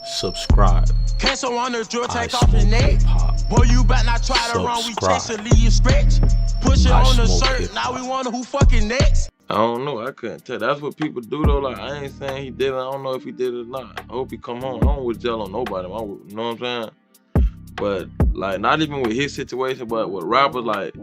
Subscribe. Queso on the drill, take off his neck. Boy, you better not try to run. We chase and leave you stretch. Push it on the shirt. Now we wonder who fucking next. I don't know. I couldn't tell. That's what people do though. Like, I ain't saying he did it. I don't know if he did it or not. I hope he come home. I don't want to tell on nobody. You know what I'm saying? But like, not even with his situation, but with rappers, like,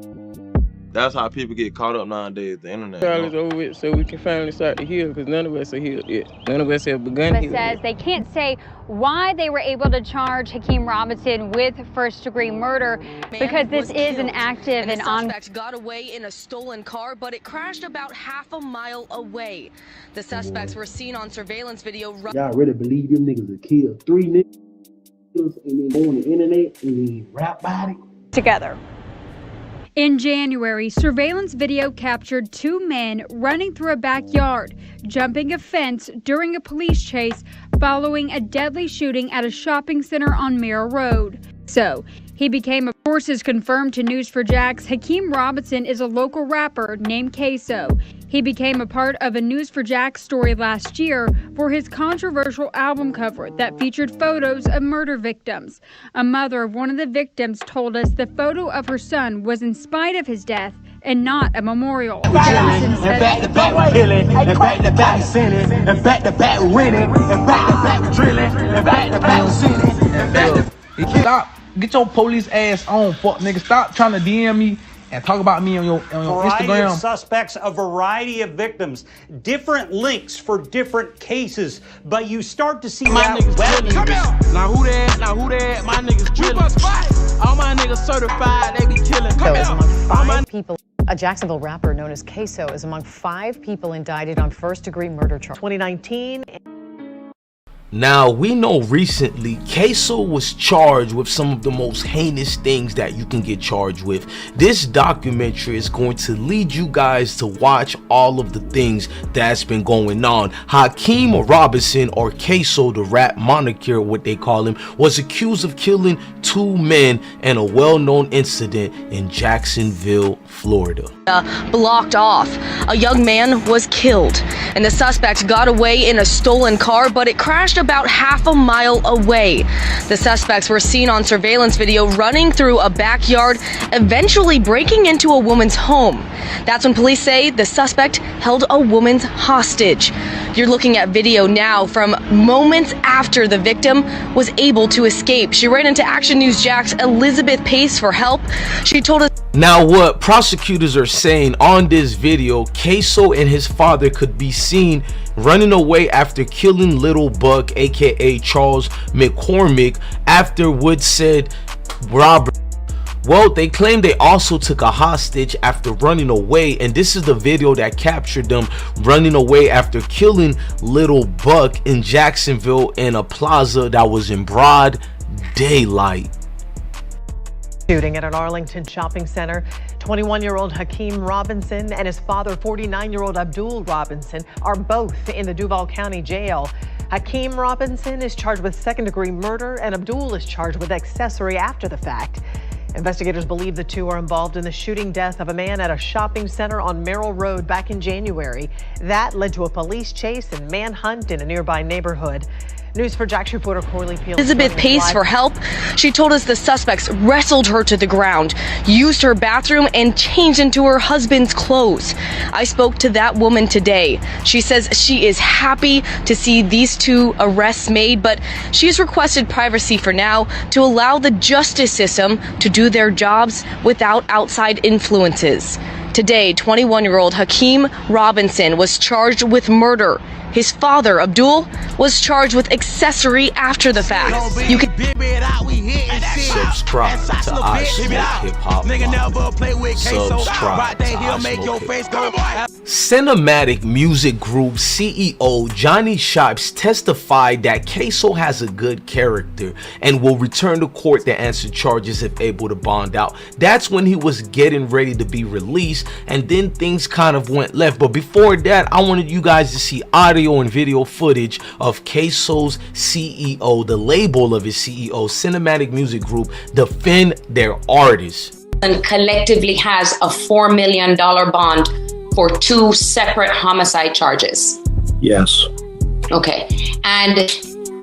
that's how people get caught up nowadays, the internet. Trial is over with, so we can finally start to heal, because none of us are healed yet. None of us have begun healing. Says they can't say why they were able to charge Hakeem Robinson with first-degree murder, because this is an active and on. The suspect got away in a stolen car, but it crashed about half a mile away. The suspects were seen on surveillance video. Y'all really believe them niggas will kill 3 niggas and then go on the internet and then rap about it? Together. In January, surveillance video captured 2 men running through a backyard, jumping a fence during a police chase following a deadly shooting at a shopping center on Merrill Road. So, he became sources confirmed to News4Jax Hakeem Robinson is a local rapper named Queso. He became a part of a News4Jax story last year for his controversial album cover that featured photos of murder victims. A mother of one of the victims told us the photo of her son was in spite of his death and not a memorial. Back to back killing, and back to back sinning, and back to back winning, and back to back drilling, and back to back sinning, and back to... Stop. Get your police ass on, fuck nigga. Stop trying to DM me and talk about me on your Instagram. Variety of suspects, a variety of victims, different links for different cases, but you start to see my niggas drilling. Come out. Now who that? Now who that? My niggas drilling. All my niggas certified, they be killing. Come out. Among 5 people. A Jacksonville rapper known as Queso is among 5 people indicted on first-degree murder charges. 2019. Now, we know recently Queso was charged with some of the most heinous things that you can get charged with. This documentary is going to lead you guys to watch all of the things that's been going on. Hakeem Robinson, or Queso, the rap moniker, what they call him, was accused of killing 2 men in a well-known incident in Jacksonville, Florida. Blocked off. A young man was killed, and the suspect got away in a stolen car, but it crashed about half a mile away. The suspects were seen on surveillance video running through a backyard, eventually breaking into a woman's home. That's when police say the suspect held a woman hostage. You're looking at video now from moments after the victim was able to escape. She ran into Action News Jack's Elizabeth Pace for help. She told us. Now, what prosecutors are saying on this video, Queso and his father could be seen running away after killing Little Buck, aka Charles McCormick, after Wood said Robert. Well, they claim they also took a hostage after running away, and this is the video that captured them running away after killing Little Buck in Jacksonville in a plaza that was in broad daylight. Shooting at an Arlington shopping center. 21-year-old Hakeem Robinson and his father, 49-year-old Abdul Robinson, are both in the Duval County Jail. Hakeem Robinson is charged with second-degree murder, and Abdul is charged with accessory after the fact. Investigators believe the 2 are involved in the shooting death of a man at a shopping center on Merrill Road back in January. That led to a police chase and manhunt in a nearby neighborhood. News4Jax reporter Corley Peel. Elizabeth Pace for help. She told us the suspects wrestled her to the ground, used her bathroom, and changed into her husband's clothes. I spoke to that woman today. She says she is happy to see these 2 arrests made, but she's requested privacy for now to allow the justice system to do their jobs without outside influences. Today, 21-year-old Hakeem Robinson was charged with murder. His father, Abdul, was charged with accessory after the fact. You can subscribe to IsmokeHiphop. Subscribe to IsmokeHiphop. Cinematic Music Group CEO Johnny Shipes testified that Queso has a good character and will return to court to answer charges if able to bond out. That's when he was getting ready to be released, and then things kind of went left. But before that, I wanted you guys to see audio and video footage of Queso's CEO, the label of his CEO, Cinematic Music Group, defend their artists. and collectively has a $4 million bond for 2 separate homicide charges. Yes. Okay. And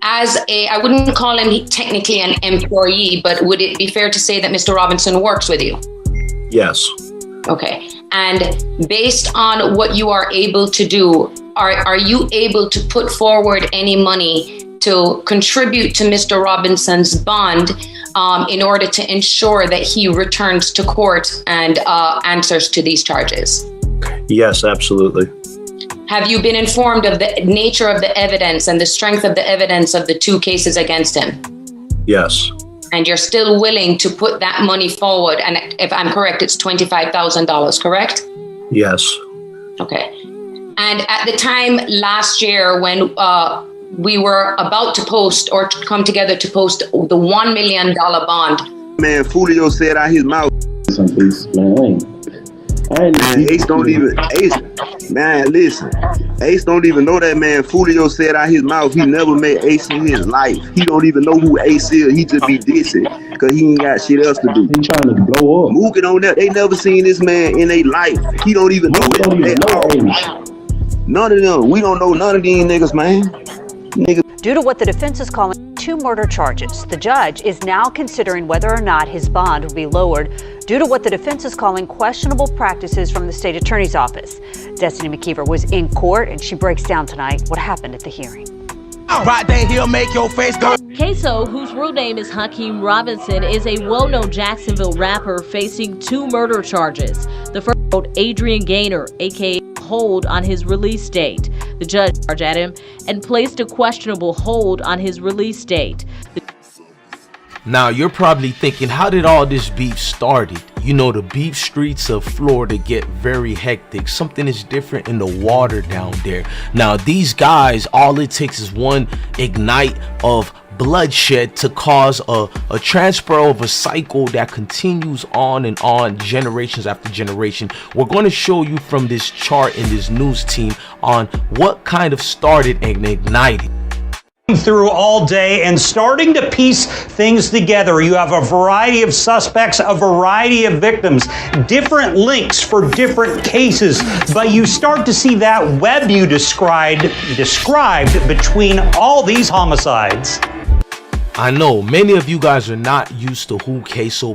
as I wouldn't call him technically an employee, but would it be fair to say that Mr. Robinson works with you? Yes. Okay. And based on what you are able to do, are you able to put forward any money to contribute to Mr. Robinson's bond in order to ensure that he returns to court and answers to these charges? Yes, absolutely. Have you been informed of the nature of the evidence and the strength of the evidence of the 2 cases against him? Yes. And you're still willing to put that money forward? And if I'm correct, it's $25,000, correct? Yes. Okay. And at the time last year when we were about to post or to come together to post the $1 million bond. Man, Fulio said out his mouth. Man, Ace don't even, man, listen. Ace don't even know that man. Fulio said out his mouth he never met Ace in his life. He don't even know who Ace is. He just be dissing because he ain't got shit else to do. He trying to blow up. Mookin on that. They never seen this man in their life. He don't even know that. None of them. We don't know none of these niggas, man. Due to what the defense is calling 2 murder charges, the judge is now considering whether or not his bond will be lowered due to what the defense is calling questionable practices from the state attorney's office. Destiny McKeever was in court and she breaks down tonight what happened at the hearing. Right there, he'll make your face go. Queso, whose real name is Hakeem Robinson, is a well-known Jacksonville rapper facing 2 murder charges. The first, Adrian Gaynor, aka hold on his release date. The judge charged at him and placed a questionable hold on his release date. Now you're probably thinking, how did all this beef started? You know, the beef streets of Florida get very hectic. Something is different in the water down there. Now these guys, all it takes is one ignite of bloodshed to cause a transfer of a cycle that continues on and on, generations after generation. We're going to show you from this chart in this news team on what kind of started and ignited through all day and starting to piece things together. You have a variety of suspects, a variety of victims, different links for different cases, but you start to see that web you described between all these homicides. I know many of you guys are not used to who Ksoo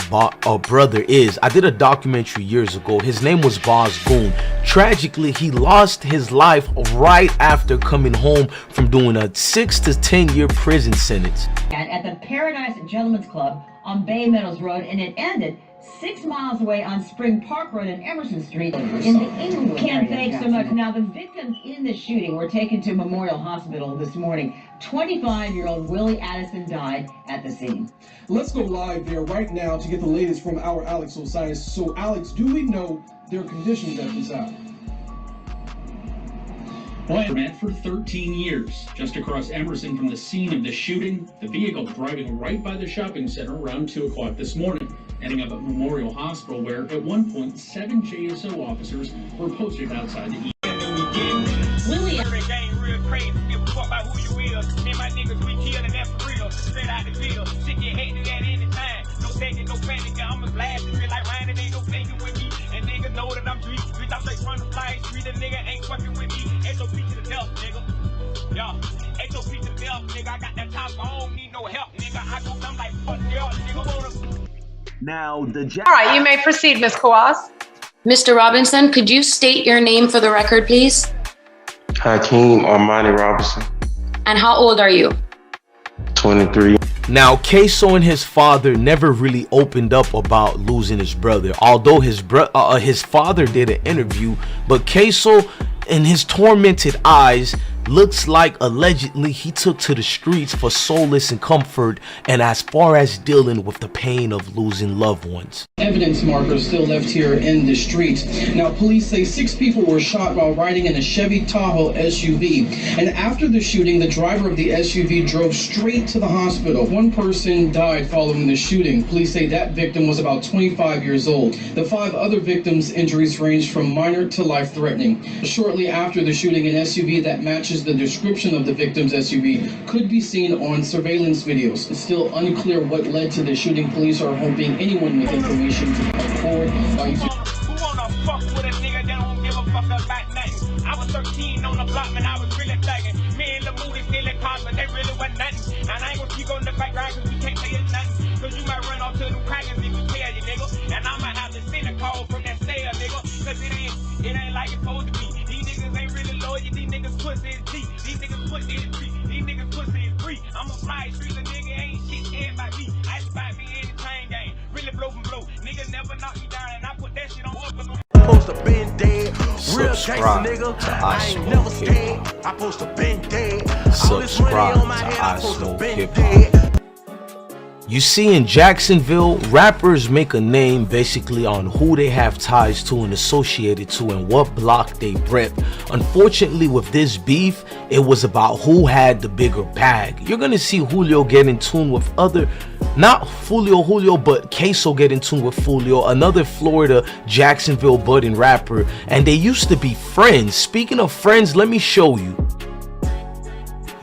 brother is. I did a documentary years ago. His name was Boz Goon. Tragically, he lost his life right after coming home from doing a 6 to 10 year prison sentence. At the Paradise Gentlemen's Club on Bay Meadows Road, and it ended 6 miles away on Spring Park Road and Emerson Street in the Inglewood area. Ken, thanks so much. Now, the victims in the shooting were taken to Memorial Hospital this morning. 25-year-old Willie Addison died at the scene. Let's go live there right now to get the latest from our Alex Osiris. So, Alex, do we know their conditions at this hour? Met for 13 years, just across Emerson from the scene of the shooting. The vehicle driving right by the shopping center around 2 o'clock this morning, ending up at Memorial Hospital, where at one point 7 JSO officers were posted outside the Willie real crazy, give a fuck about who you is. Me and my niggas, we killin' that for real. Straight out the field, stick your head to that anytime. No taking, no panic, I'ma blast it. Feel like Ryan, ain't no faking with me. And niggas know that I'm street. Bitch, I'm straight from the fly street. A nigga ain't fucking with me. SOP to the death, nigga. Yeah, SOP to the death, nigga. I got that top, I don't need no help, nigga. I go come like fuck y'all, nigga. Now, the All right, you may proceed, Ms. Kawaz. Mr. Robinson, could you state your name for the record, please? Hakeem Armani Robinson. And how old are you? 23. Now, Ksoo and his father never really opened up about losing his brother, although his father did an interview, but Ksoo, in his tormented eyes, looks like allegedly he took to the streets for solace and comfort, and as far as dealing with the pain of losing loved ones. Evidence markers still left here in the streets. Now, police say 6 people were shot while riding in a Chevy Tahoe SUV. And after the shooting, the driver of the SUV drove straight to the hospital. 1 person died following the shooting. Police say that victim was about 25 years old. The 5 other victims' injuries ranged from minor to life-threatening. Shortly after the shooting, an SUV that matches matches the description of the victim's SUV could be seen on surveillance videos. It's still unclear what led to the shooting. Police are hoping anyone with information to come forward. Who wanna fuck with a nigga that don't give a fuck about nothing? I was 13 on the block, man, I was really thugging. Me and the movie still in cars, but they really wasn't nothing. And I ain't gonna keep on the background cause we can't say it's nothing. Cause you might run off to them crackers if you tell you, nigga. And I might have to send a call from that cell, nigga. Cause it ain't like it's supposed to be. These niggas ain't really loyal, these niggas pussy is deep. These niggas pussy is free, these niggas pussy is free. I'm a fly street, a nigga ain't shit scared by me. I spot me in the chain game, really blow from blow. Nigga never knock you down and I put that shit on up. Supposed to been dead, real gangsta Subscribe nigga. to I ain't never scared. I supposed to been dead. All this money Subscribe on my to head, I supposed to been IsmokeHiphop. dead. You see, in Jacksonville, rappers make a name basically on who they have ties to and associated to and what block they rep. Unfortunately, with this beef, it was about who had the bigger bag. You're gonna see Julio get in tune with other, not Julio, but Queso get in tune with Julio, another Florida, Jacksonville budding rapper, and they used to be friends. Speaking of friends, let me show you.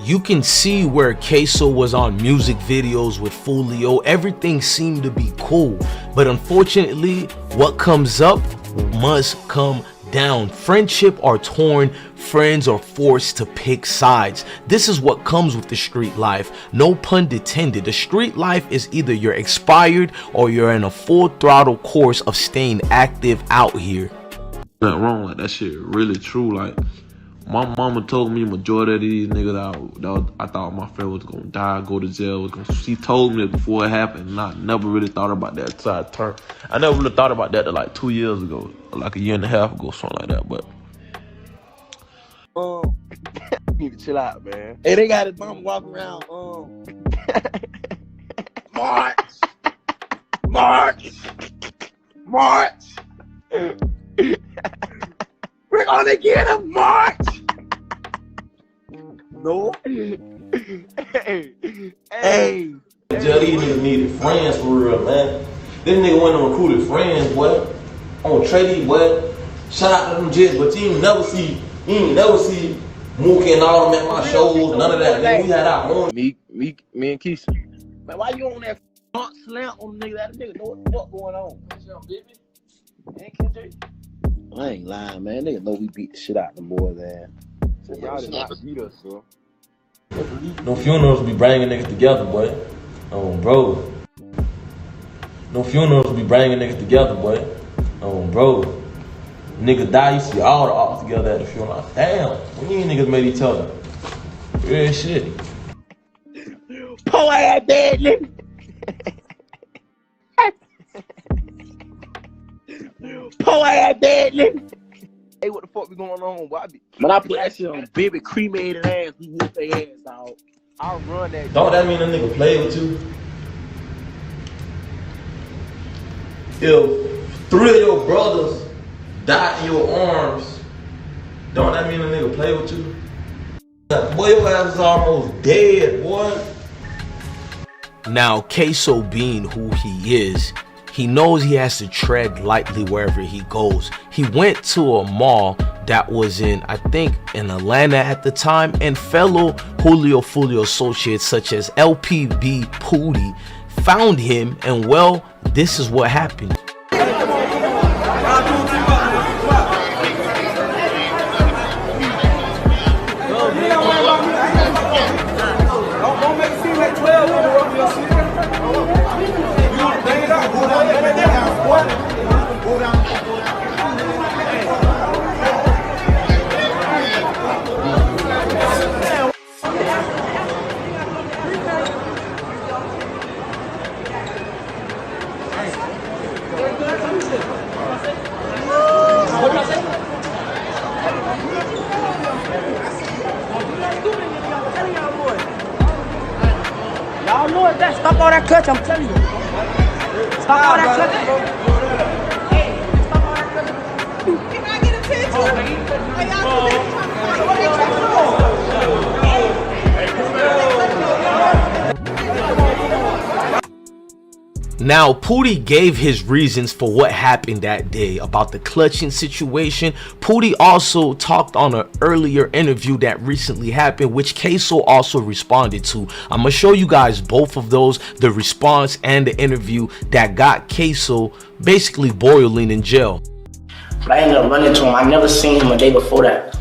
You can see where Queso was on music videos with Julio. Everything seemed to be cool, but unfortunately, what comes up must come down. Friendship are torn, friends are forced to pick sides. This is what comes with the street life. No pun intended. The street life is either you're expired or you're in a full throttle course of staying active out here. Nothing wrong, like that shit really true. Like my mama told me majority of these niggas I thought my friend was gonna die, go to jail. She told me before it happened, and I never really thought about that until I turned. I never really thought about that till like 2 years ago, like a year and a half ago, something like that. But You need to chill out, man. Hey, they got his mama walking around. March. We're gonna get him, March. No. Hey. jail, these niggas needed friends for real, man. This nigga went and recruited friends, boy. On Tragedies, boy. Shout out to them jets, but you ain't never see Mookie and all them at my shows, none of that. Nigga, we had our own. Me and Keisha. Man, why you on that front slam on the nigga? That nigga know what the fuck going on. I ain't lying, man. Nigga know we beat the shit out of them boys, man. Y'all did not beat us, bro. No funerals be bringing niggas together, boy. Oh, bro. No funerals be bringing niggas together, boy. Oh, bro. Niggas die, you see all the ops together at the funeral. Like, damn, when these niggas made each other. Real shit. Poor ass dead nigga. Poor ass dead nigga. Hey, what the fuck be going on, Bobby? When I put that shit on baby cremated ass, we whoop their ass, dog. I'll run that. Don't that mean a nigga play with you? If 3 of your brothers die in your arms, don't that mean a nigga play with you? Boy, your ass is almost dead, boy. Now, Queso being who he is, he knows he has to tread lightly wherever he goes. He went to a mall that was in, I think, in Atlanta at the time, and fellow Julio associates such as LPB Pooty found him, and well, this is what happened. Don't make it seem like 12 on the road. Y'all know it, that. Stop all that clutch, I'm telling you. Stop all that clutch. Hey, stop all that clutch. Can I get a picture? Hey, y'all Now, Pootie gave his reasons for what happened that day about the clutching situation. Pootie also talked on an earlier interview that recently happened, which Ksoo also responded to. I'm gonna show you guys both of those, the response and the interview that got Ksoo basically boiling in jail. But I ended up running to him. I never seen him a day before that.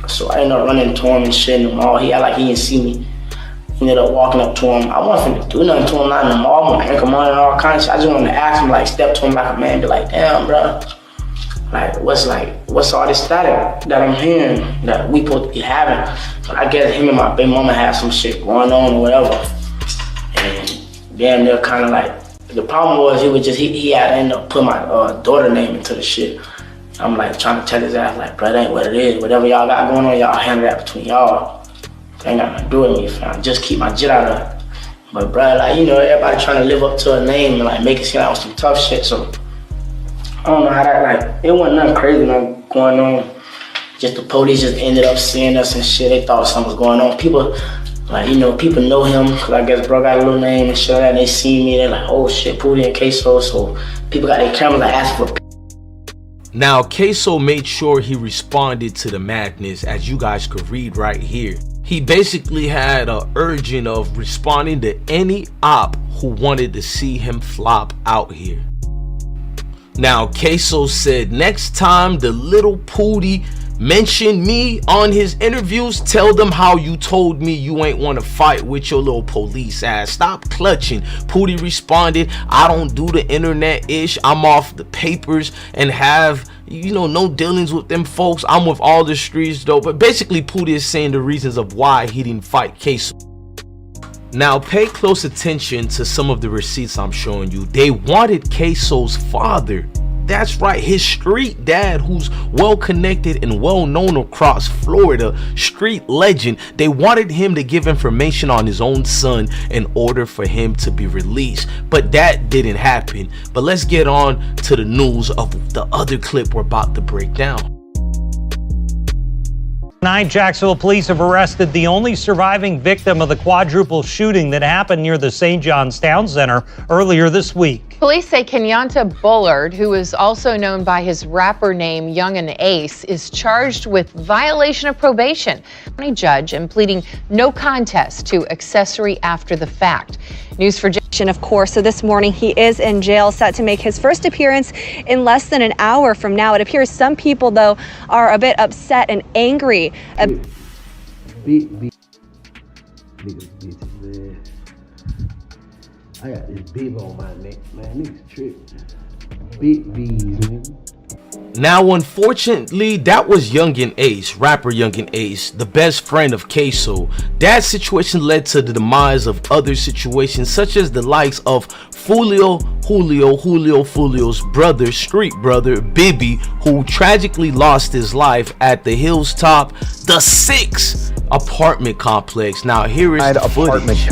So I ended up running to him and shit in the mall. He acted like he didn't see me. Ended up walking up to him. I wasn't finna do nothing to him, not in the mall, my ankle money and all kinds of shit. I just wanted to ask him, like, step to him like a man, be like, damn, bro. What's all this static that I'm hearing that we supposed to be having? But I guess him and my baby mama had some shit going on or whatever. And damn, they're kind of like, the problem was he had to end up putting my daughter name into the shit. I'm like trying to tell his ass, like, bro, that ain't what it is. Whatever y'all got going on, y'all handle that between y'all. Ain't got nothing to do with me, fam. Just keep my jit out of it. But bro, like, you know, everybody trying to live up to a name and like make it seem like some tough shit. So I don't know how that, like, it wasn't nothing crazy going on. Just the police just ended up seeing us and shit. They thought something was going on. People, like, you know, people know him because I guess bro got a little name and shit like that. And they see me, they're like, oh shit, Pootie and Queso. So people got their cameras like asking for. Now, Ksoo made sure he responded to the madness, as you guys could read right here. He basically had an urging of responding to any op who wanted to see him flop out here. Now, Ksoo said, next time the little Pootie mention me on his interviews, tell them how you told me you ain't want to fight with your little police ass. Stop clutching. Pootie responded, I don't do the internet ish. I'm off the papers and have, you know, no dealings with them folks. I'm with all the streets though. But basically Pootie is saying the reasons of why he didn't fight Ksoo. Now pay close attention to some of the receipts I'm showing you. They wanted Ksoo's father. That's right, his street dad, who's well connected and well known across Florida, street legend. They wanted him to give information on his own son in order for him to be released, but that didn't happen. But let's get on to the news of the other clip we're about to break down. Tonight, Jacksonville police have arrested the only surviving victim of the quadruple shooting that happened near the St. John's Town Center earlier this week. Police say Kenyatta Bullard, who is also known by his rapper name Young and Ace, is charged with violation of probation. County judge and pleading no contest to accessory after the fact. News for of course. So this morning he is in jail, set to make his first appearance in less than an hour from now. It appears some people, though, are a bit upset and angry. Bitches, man. I got this bib on my neck, man. Niggas tripping. Big B's, man. Now, unfortunately, that was Young and Ace, rapper Young and Ace, the best friend of Queso. That situation led to the demise of other situations, such as the likes of Julio's brother, street brother, Bibby, who tragically lost his life at the Hilltop, the 6 apartment complex. Now, here is the footage.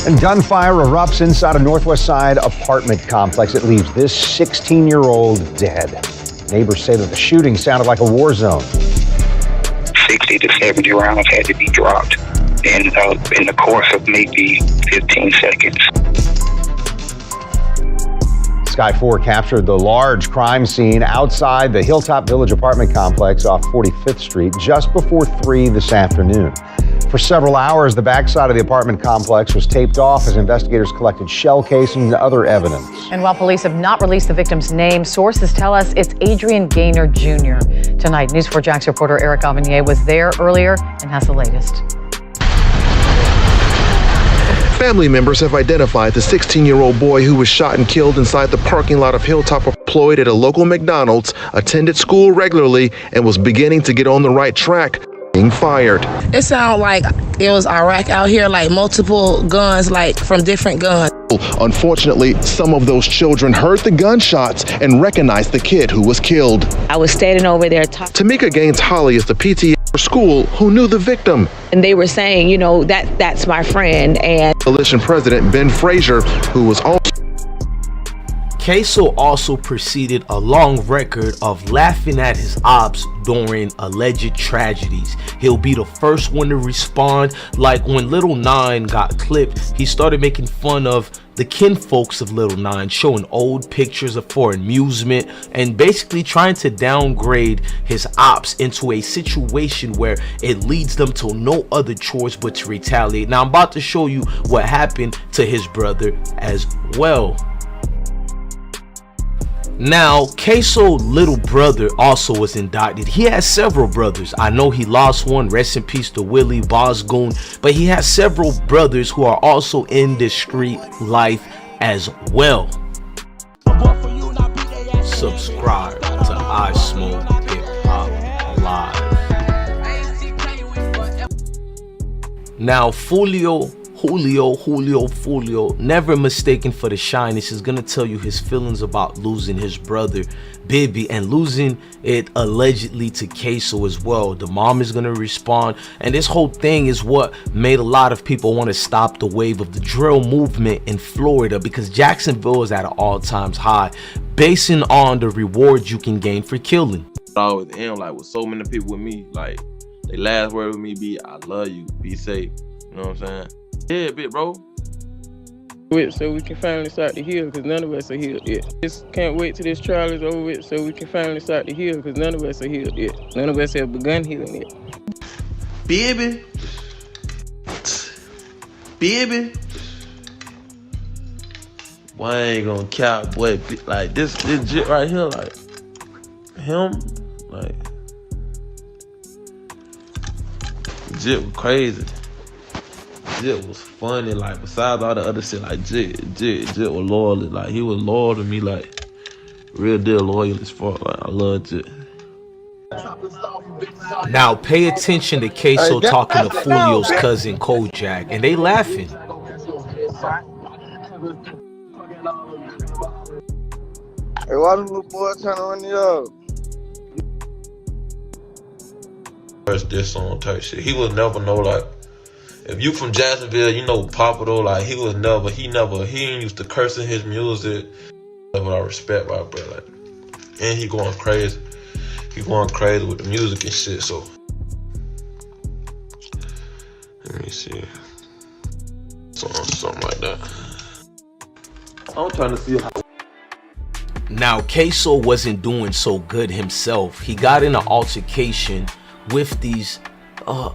And gunfire erupts inside a Northwest Side apartment complex. It leaves this 16-year-old dead. Neighbors say that the shooting sounded like a war zone. 60 to 70 rounds had to be dropped in the course of maybe 15 seconds. Sky 4 captured the large crime scene outside the Hilltop Village apartment complex off 45th Street just before 3 this afternoon. For several hours, the backside of the apartment complex was taped off as investigators collected shell casings and other evidence. And while police have not released the victim's name, sources tell us it's Adrian Gaynor Jr. Tonight, News 4 Jax reporter Eric Avanier was there earlier and has the latest. Family members have identified the 16-year-old boy who was shot and killed inside the parking lot of Hilltop, employed at a local McDonald's, attended school regularly, and was beginning to get on the right track. Being fired. It sounded like it was Iraq out here, like multiple guns, like from different guns. Unfortunately, some of those children heard the gunshots and recognized the kid who was killed. I was standing over there talking. Tamika Gaines Holly is the PTA for school who knew the victim. And they were saying, you know, that's my friend. And Coalition President Ben Frazier, who was also Ksoo also proceeded a long record of laughing at his ops during alleged tragedies. He'll be the first one to respond, like when Lil 9 got clipped, he started making fun of the kinfolks of Lil 9, showing old pictures of for amusement and basically trying to downgrade his ops into a situation where it leads them to no other choice but to retaliate. Now I'm about to show you what happened to his brother as well. Now, Ksoo's little brother also was indicted. He has several brothers. I know he lost one, rest in peace to Willie Bosgoon, but he has several brothers who are also in this street life as well. Subscribe to IsmokeHiphop Live. Now, Julio, never mistaken for the shyness, is gonna tell you his feelings about losing his brother Bibby and losing it allegedly to Ksoo as well. The mom is gonna respond, and this whole thing is what made a lot of people want to stop the wave of the drill movement in Florida, because Jacksonville is at an all-time high basing on the rewards you can gain for killing. With him, like with so many people with me, like they last word with me be "I love you, be safe." You know what I'm saying? Yeah, bit bro. So we can finally start to heal, because none of us are healed yet. Just can't wait till this trial is over with so we can finally start to heal, because none of us are healed yet. None of us have begun healing yet. Baby. Boy, I ain't gonna cap, boy. Like this jit right here, like him, like jit was crazy. Jit was funny, like besides all the other shit, like Jit was loyal, like he was loyal to me, like real deal loyal as fuck. Like I love Jit. Now pay attention to Queso talking to Fulio's cousin Kojak, and they laughing. Hey, why the little boy trying to run you up? First diss on type shit. He would never know, like, if you from Jacksonville, you know Papa though, like he ain't used to curse in his music. But I respect my brother, like, and he going crazy. He going crazy with the music and shit, so let me see. Something like that. I'm trying to see how. Now, Ksoo wasn't doing so good himself. He got in an altercation with these,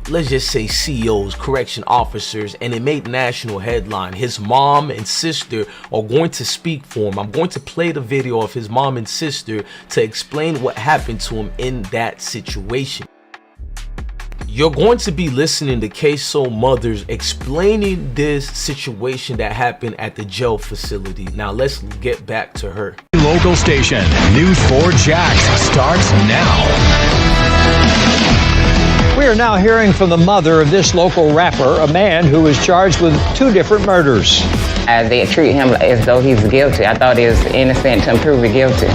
let's just say CEOs, correction officers, and it made national headline. His mom and sister are going to speak for him. I'm going to play the video of his mom and sister to explain what happened to him in that situation. You're going to be listening to Ksoo mothers explaining this situation that happened at the jail facility. Now let's get back to her. Local station, News 4 Jax starts now. We are now hearing from the mother of this local rapper, a man who is charged with 2 different murders. They treat him as though he's guilty. I thought he was innocent until proven guilty.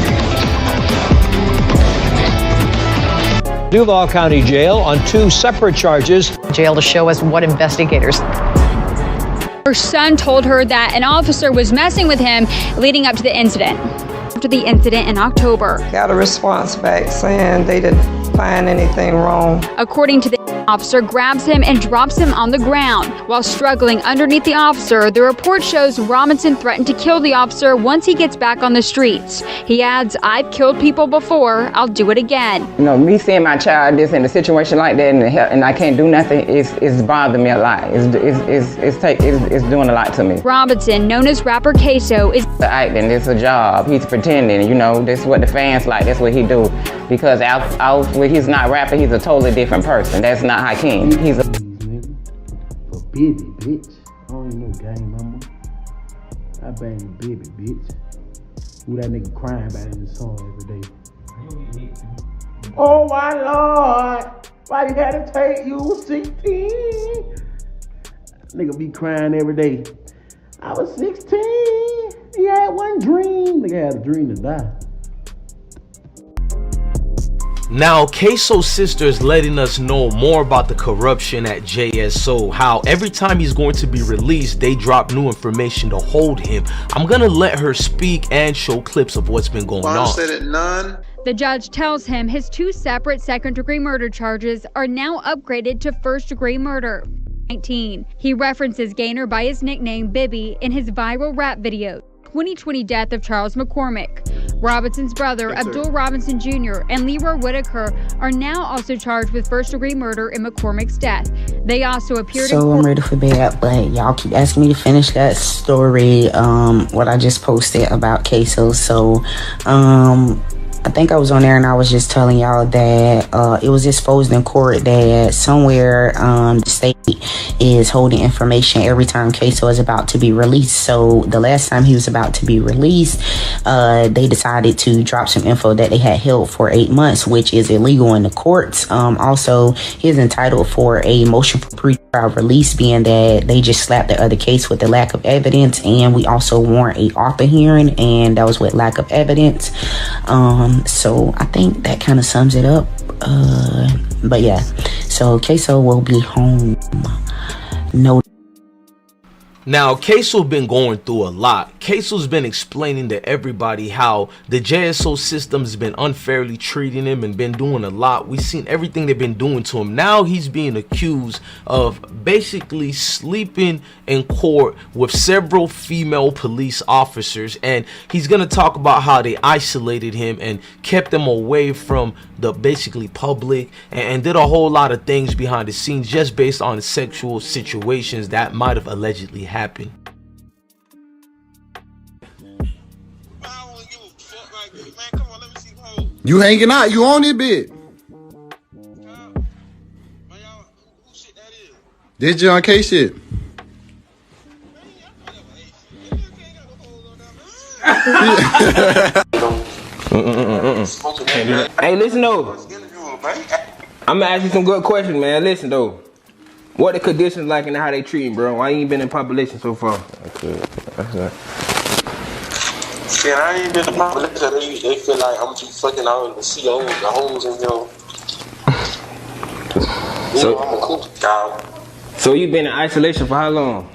Duval County Jail on 2 separate charges. Jail to show us what investigators. Her son told her that an officer was messing with him leading up to the incident. After the incident in October, got a response back saying they didn't find anything wrong. According to the officer, grabs him and drops him on the ground. While struggling underneath the officer, the report shows Robinson threatened to kill the officer once he gets back on the streets. He adds, "I've killed people before, I'll do it again." You know, me seeing my child this in a situation like that and I can't do nothing is bothering me a lot. It's doing a lot to me. Robinson, known as rapper Queso, is acting. It's a job. He's pretending. You know, this is what the fans like. That's what he do. Because when he's not rapping, he's a totally different person. That's not Hakeem. He's a for baby, bitch. I don't even know gang number. I bang the baby, bitch. Who that nigga crying about in the song every day? Oh my Lord, why you gotta take you 16? Nigga be crying every day. I was 16. He had one dream. Nigga had a dream to die. Now, Ksoo's sister is letting us know more about the corruption at JSO, how every time he's going to be released, they drop new information to hold him. I'm gonna let her speak and show clips of what's been going on. Said it none. The judge tells him his 2 separate second-degree murder charges are now upgraded to first-degree murder. 19. He references Gaynor by his nickname Bibby in his viral rap video. 2020 death of Charles McCormick. Robinson's brother, Abdul Robinson Jr. and Leroy Whitaker are now also charged with first-degree murder in McCormick's death. They also appeared in court. I'm ready for bed, but y'all keep asking me to finish that story, what I just posted about Ksoo. So, I think I was on there and I was just telling y'all that it was exposed in court that somewhere the state is holding information every time Queso is about to be released. So the last time he was about to be released, they decided to drop some info that they had held for 8 months, which is illegal in the courts. Also, he's entitled for a motion for pre-trial release, being that they just slapped the other case with the lack of evidence, and we also warrant a author hearing, and that was with lack of evidence. So I think that kind of sums it up. But yeah, so Queso will be home. No. Now, Ksoo been going through a lot. Ksoo's been explaining to everybody how the JSO system's been unfairly treating him and been doing a lot. We've seen everything they've been doing to him. Now he's being accused of basically sleeping in court with several female police officers, and he's gonna talk about how they isolated him and kept him away from the basically public and did a whole lot of things behind the scenes just based on sexual situations that might have allegedly happened. You hanging out? You on it, bit? This John K shit. Hey, listen though. I'm gonna ask you some good questions, man. Listen though. What the conditions like and how they treat him, bro? Why you ain't been in population so far? Yeah, I ain't been in population. They feel like I'm too fucking all the COs, the hoes in yo. So I'm a cool guy. So you been in isolation for how long?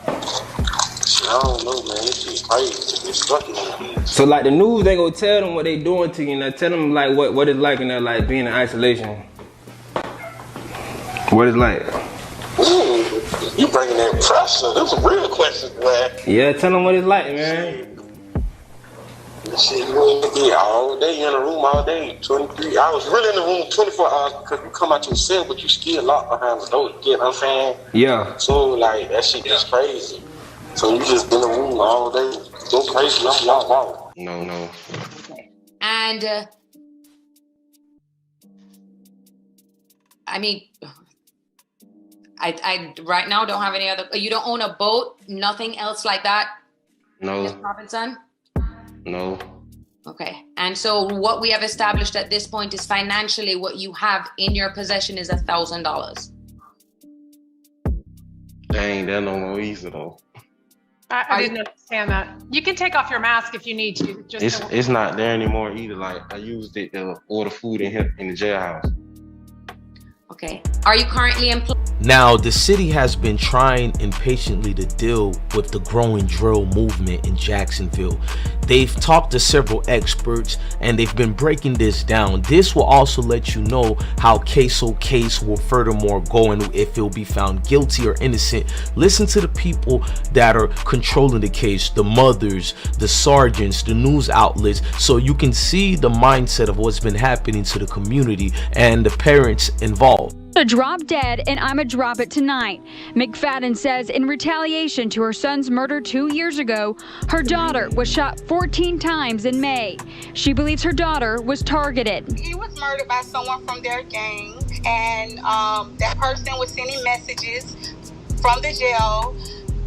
Shit, I don't know, man. This shit crazy. It's fucking. So like the news, they go tell them what they doing to you, and they tell them like what it's like in there, like being in isolation. What it's like? Ooh, you bringing that pressure. Those are real questions, man. Yeah, tell them what it's like, man. Shit, you ain't be all day in a room all day, 23 hours. Really in the room 24 hours because you come out your cell, but you still locked behind the door. You get what I'm saying? Yeah. So, like, that shit is crazy. So you just in the room all day. Go crazy. I'm locked out. No. Okay. And, I mean, I right now don't have any other. You don't own a boat, nothing else like that. No. Robinson. No. Okay. And so what we have established at this point is financially what you have in your possession is $1,000. Dang, that no more easy though. I didn't understand that. You can take off your mask if you need to. It's not there anymore either. Like I used it to order food in the jailhouse. Okay. Are you currently employed? Now, the city has been trying impatiently to deal with the growing drill movement in Jacksonville. They've talked to several experts and they've been breaking this down. This will also let you know how Ksoo case will furthermore go and if he'll be found guilty or innocent. Listen to the people that are controlling the case, the mothers, the sergeants, the news outlets, so you can see the mindset of what's been happening to the community and the parents involved. To drop dead and I'ma drop it tonight. McFadden says in retaliation to her son's murder 2 years ago, her daughter was shot 14 times in May. She believes her daughter was targeted. He was murdered by someone from their gang, and that person was sending messages from the jail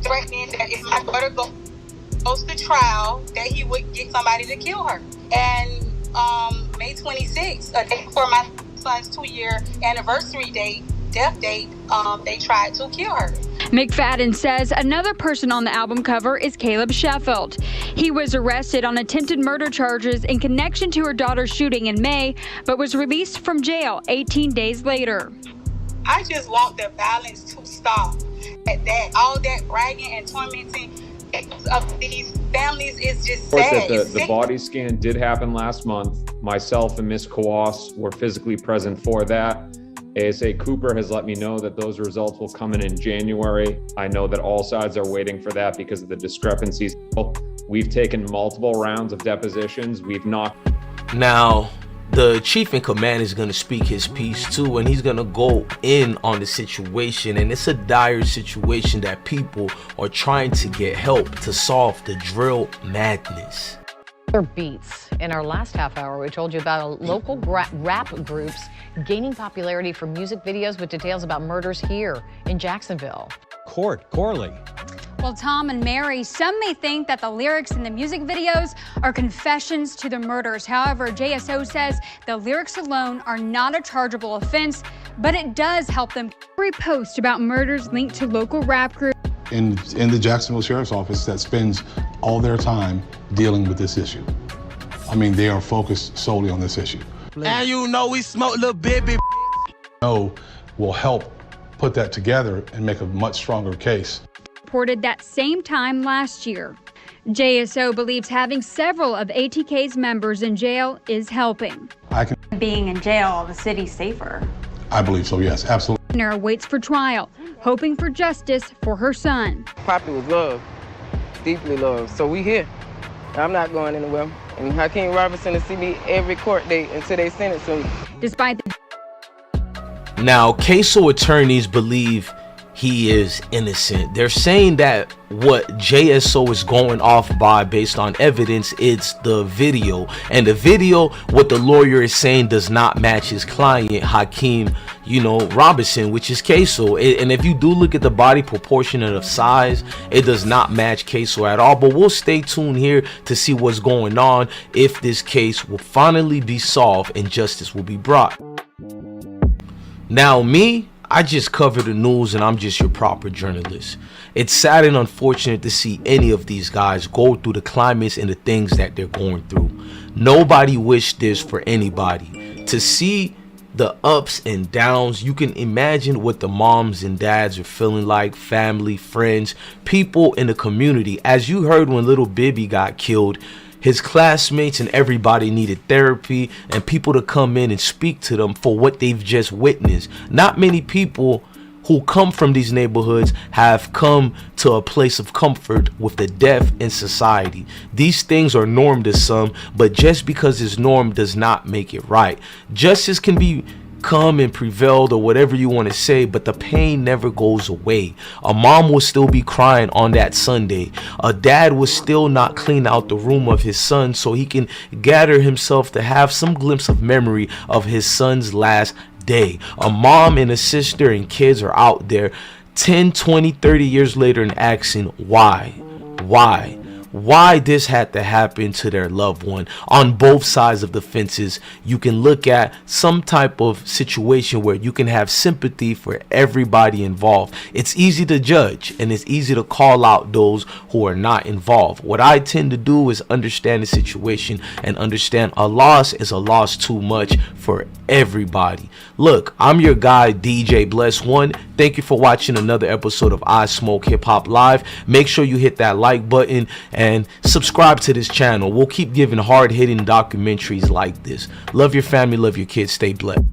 threatening that if my daughter goes to trial, that he would get somebody to kill her. And May 26th, a day before my son's 2-year anniversary date, death date, they tried to kill her. McFadden says another person on the album cover is Caleb Sheffield. He was arrested on attempted murder charges in connection to her daughter's shooting in May, but was released from jail 18 days later. I just want the violence to stop. That all that bragging and tormenting of these families is just sad. The body scan did happen last month. Myself and Miss Kawas were physically present for that. ASA Cooper has let me know that those results will come in January. I know that all sides are waiting for that because of the discrepancies. We've taken multiple rounds of depositions. We've not. Now, the chief in command is going to speak his piece too, and he's going to go in on the situation, and it's a dire situation that people are trying to get help to solve the drill madness. Beats. In our last half hour, we told you about local rap groups gaining popularity for music videos with details about murders here in Jacksonville. Corley. Well, Tom and Mary, some may think that the lyrics in the music videos are confessions to the murders. However, JSO says the lyrics alone are not a chargeable offense, but it does help them repost about murders linked to local rap groups. In the Jacksonville Sheriff's Office that spends all their time dealing with this issue. I mean, they are focused solely on this issue. And you know we smoke little baby. Will help put that together and make a much stronger case. Reported that same time last year. JSO believes having several of ATK's members in jail is helping. Being in jail, the city's safer. I believe so, yes, absolutely. Nara waits for trial, hoping for justice for her son. Poppy was loved, deeply loved, so we here. I'm not going anywhere. And Hakeem Robinson will see me every court date until they sentence him. Despite Now, Ksoo attorneys believe he is innocent. They're saying that what JSO is going off by based on evidence, it's the video, and the video, what the lawyer is saying, does not match his client Hakeem, Robinson, which is Ksoo. And if you do look at the body proportion and of size, it does not match Ksoo at all. But we'll stay tuned here to see what's going on, if this case will finally be solved and justice will be brought. Now, I just cover the news and I'm just your proper journalist. It's sad and unfortunate to see any of these guys go through the climates and the things that they're going through. Nobody wished this for anybody. To see the ups and downs, you can imagine what the moms and dads are feeling like, family, friends, people in the community. As you heard when little Bibby got killed, his classmates and everybody needed therapy and people to come in and speak to them for what they've just witnessed. Not many people who come from these neighborhoods have come to a place of comfort with the deaf in society. These things are norm to some, but just because it's norm does not make it right. Justice can be come and prevailed or whatever you want to say, but the pain never goes away. A mom will still be crying on that Sunday. A dad will still not clean out the room of his son so he can gather himself to have some glimpse of memory of his son's last day. A mom and a sister and kids are out there 10, 20, 30 years later and asking why this had to happen to their loved one. On both sides of the fences, you can look at some type of situation where you can have sympathy for everybody involved. It's easy to judge and it's easy to call out those who are not involved. What I tend to do is understand the situation and understand a loss is a loss too much for everybody. Look, I'm your guy DJ Bless One. Thank you for watching another episode of I Smoke Hip Hop Live. Make sure you hit that like button and subscribe to this channel. We'll keep giving hard-hitting documentaries like this. Love your family, love your kids, stay blessed.